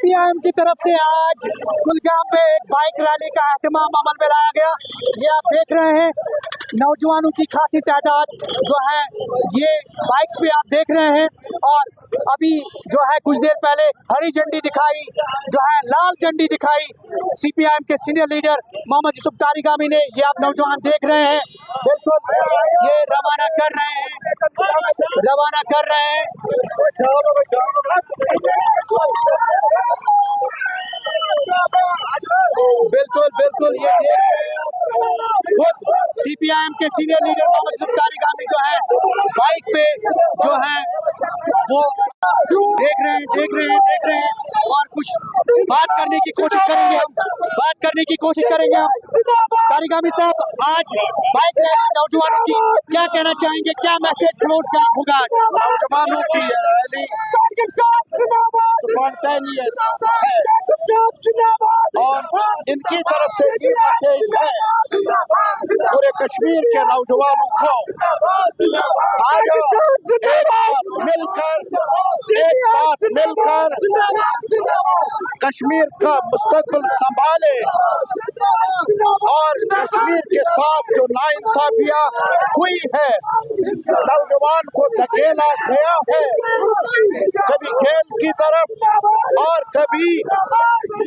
CPIM की तरफ से आज कुलगाम में एक बाइक रैली का एहतमाम अमल में लाया गया। ये आप देख रहे हैं, नौजवानों की खासी तादाद जो है ये बाइक्स पे आप देख रहे हैं। और अभी जो है कुछ देर पहले हरी झंडी दिखाई, जो है लाल झंडी दिखाई सीपीआईएम के सीनियर लीडर मोहम्मद यूसुफ तारिगामी ने। ये आप नौजवान देख रहे हैं, बिल्कुल ये रवाना कर रहे हैं। बिल्कुल ये देख रहे हैं खुद सीपीआईएम के सीनियर लीडर मोहम्मद यूसुफ तारिगामी जो है बाइक पे जो है वो देख रहे हैं और कुछ बात करने की कोशिश करेंगे हम। तारिगामी साहब, आज बाइक रैली नौजवानों की क्या कहना चाहेंगे, क्या मैसेज फ्लोट होगा आज? नौजवानों की रैली स्पॉन्टेनियस और इनकी तरफ से ये मैसेज है पूरे कश्मीर के नौजवानों को, आज एक साथ मिलकर कश्मीर का मुस्तकबिल संभाले और कश्मीर के साथ जो नाइंसाफियां हुई है, नौजवान को धकेला गया है कभी खेल की तरफ और कभी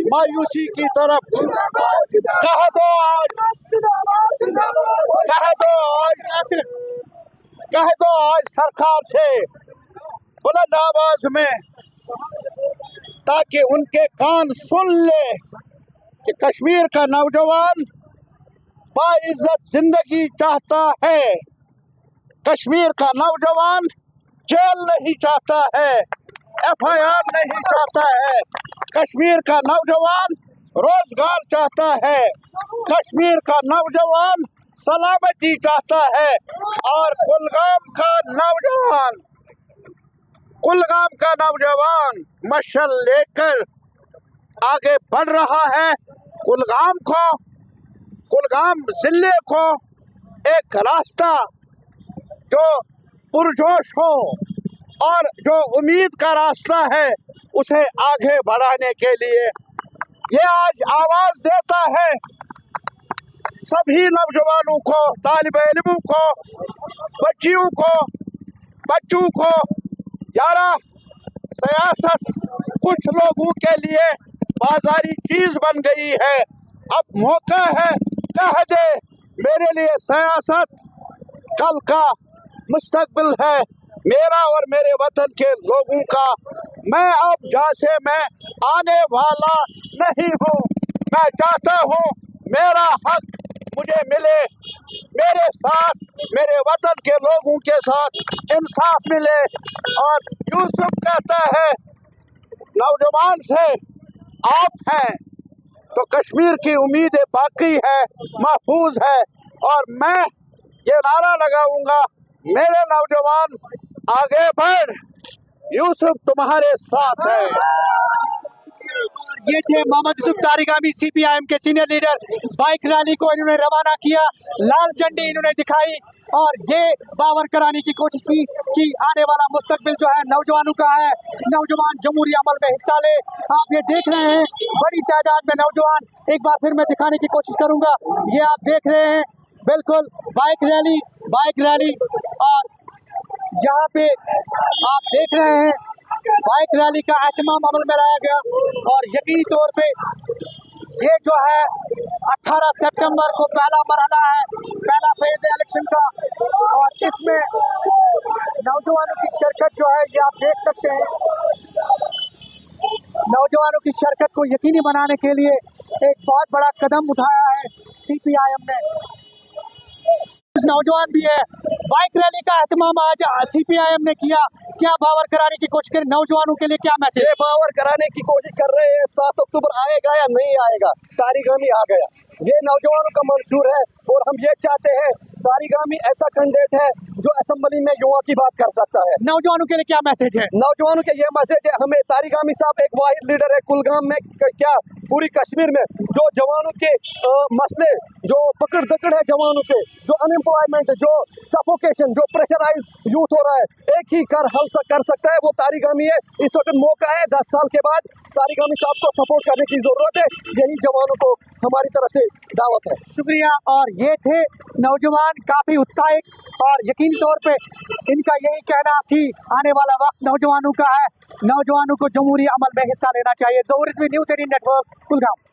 मायूसी की तरफ। कह दो आज सरकार से बुलंद आवाज में, ताकि उनके कान सुन ले कि कश्मीर का नौजवान बाइज्जत जिंदगी चाहता है। कश्मीर का नौजवान जेल नहीं चाहता है, एफआईआर नहीं चाहता है। कश्मीर का नौजवान रोजगार चाहता है, कश्मीर का नौजवान सलामती चाहता है। और कुलगाम का नौजवान मशाल लेकर आगे बढ़ रहा है। कुलगाम जिले को एक रास्ता जो पुरजोश हो और जो उम्मीद का रास्ता है उसे आगे बढ़ाने के लिए ये आज आवाज देता है सभी नौजवानों को, तालिब इल्मों को, बच्चों को। यारा, सियासत कुछ लोगों के लिए बाजारी चीज बन गई है। अब मौका है, कह दे मेरे लिए सियासत कल का मुस्तकबिल है मेरा और मेरे वतन के लोगों का। मैं अब जैसे मैं आने वाला नहीं हूँ, मैं चाहता हूँ मेरा हक मुझे मिले, मेरे साथ मेरे वतन के लोगों के साथ इंसाफ मिले। और यूसुफ कहता है नौजवान से, आप हैं तो कश्मीर की उम्मीदें बाकी है, महफूज है। और मैं ये नारा लगाऊंगा, मेरे नौजवान आगे बढ़, यूसुफ तुम्हारे साथ है। ये थे मोहम्मद यूसुफ तारिगामी, सीपीआईएम के सीनियर लीडर। बाइक रैली को इन्होंने रवाना किया, लाल झंडी इन्होंने दिखाई और ये बावर कराने की कोशिश की कि आने वाला मुस्तकबिल जो है नौजवानों का है, नौजवान जमहूरी अमल में हिस्सा ले। आप ये देख रहे हैं बड़ी तादाद में नौजवान, एक बार फिर मैं दिखाने की कोशिश करूंगा। ये आप देख रहे हैं बिल्कुल बाइक रैली और यहाँ पे आप देख रहे हैं बाइक रैली का एहतमाम अमल में लाया गया। और यकीनी तौर पे ये जो है 18 सितंबर को पहला मरहला है, पहला फेज है इलेक्शन का। और इसमें नौजवानों की शिरकत जो है ये आप देख सकते हैं। नौजवानों की शिरकत को यकीनी बनाने के लिए एक बहुत बड़ा कदम उठाया है सीपीआईएम ने। कुछ नौजवान भी है। बाइक रैली का एहतमाम आज सीपीआईएम ने किया, क्या बावर कराने की कोशिश करें नौजवानों के लिए, क्या मैसेज? ये बावर कराने की कोशिश कर रहे हैं 7 अक्टूबर आएगा या नहीं आएगा। तारिगामी आ गया, ये नौजवानों का मंशूर है और हम ये चाहते हैं तारिगामी ऐसा कैंडिडेट है जो असेंबली में युवा की बात कर सकता है। नौजवानों के लिए क्या मैसेज है? नौजवानों के ये मैसेज है, हमें तारिगामी साहब एक वाहिद लीडर है कुलगाम में, क्या पूरी कश्मीर में जो जवानों के मसले, जो पकड़ दकड़ है जवानों के, जो अनएम्प्लॉयमेंट, जो सफोकेशन, जो प्रेशराइज यूथ हो रहा है, एक ही कर सकता है वो तारिक गामी है। इस वक्त मौका है, 10 साल के बाद तारिक गामी साहब को सपोर्ट करने की जरूरत है। यही जवानों को हमारी तरफ से दावत है। शुक्रिया। और ये थे नौजवान, काफी उत्साहित, और यकीनी तौर पे इनका यही कहना कि आने वाला वक्त नौजवानों का है, नौजवानों को जमहूरी अमल में हिस्सा लेना चाहिए। ज़हूर रिजवी, न्यूज़ 18 नेटवर्क, कुलगाम।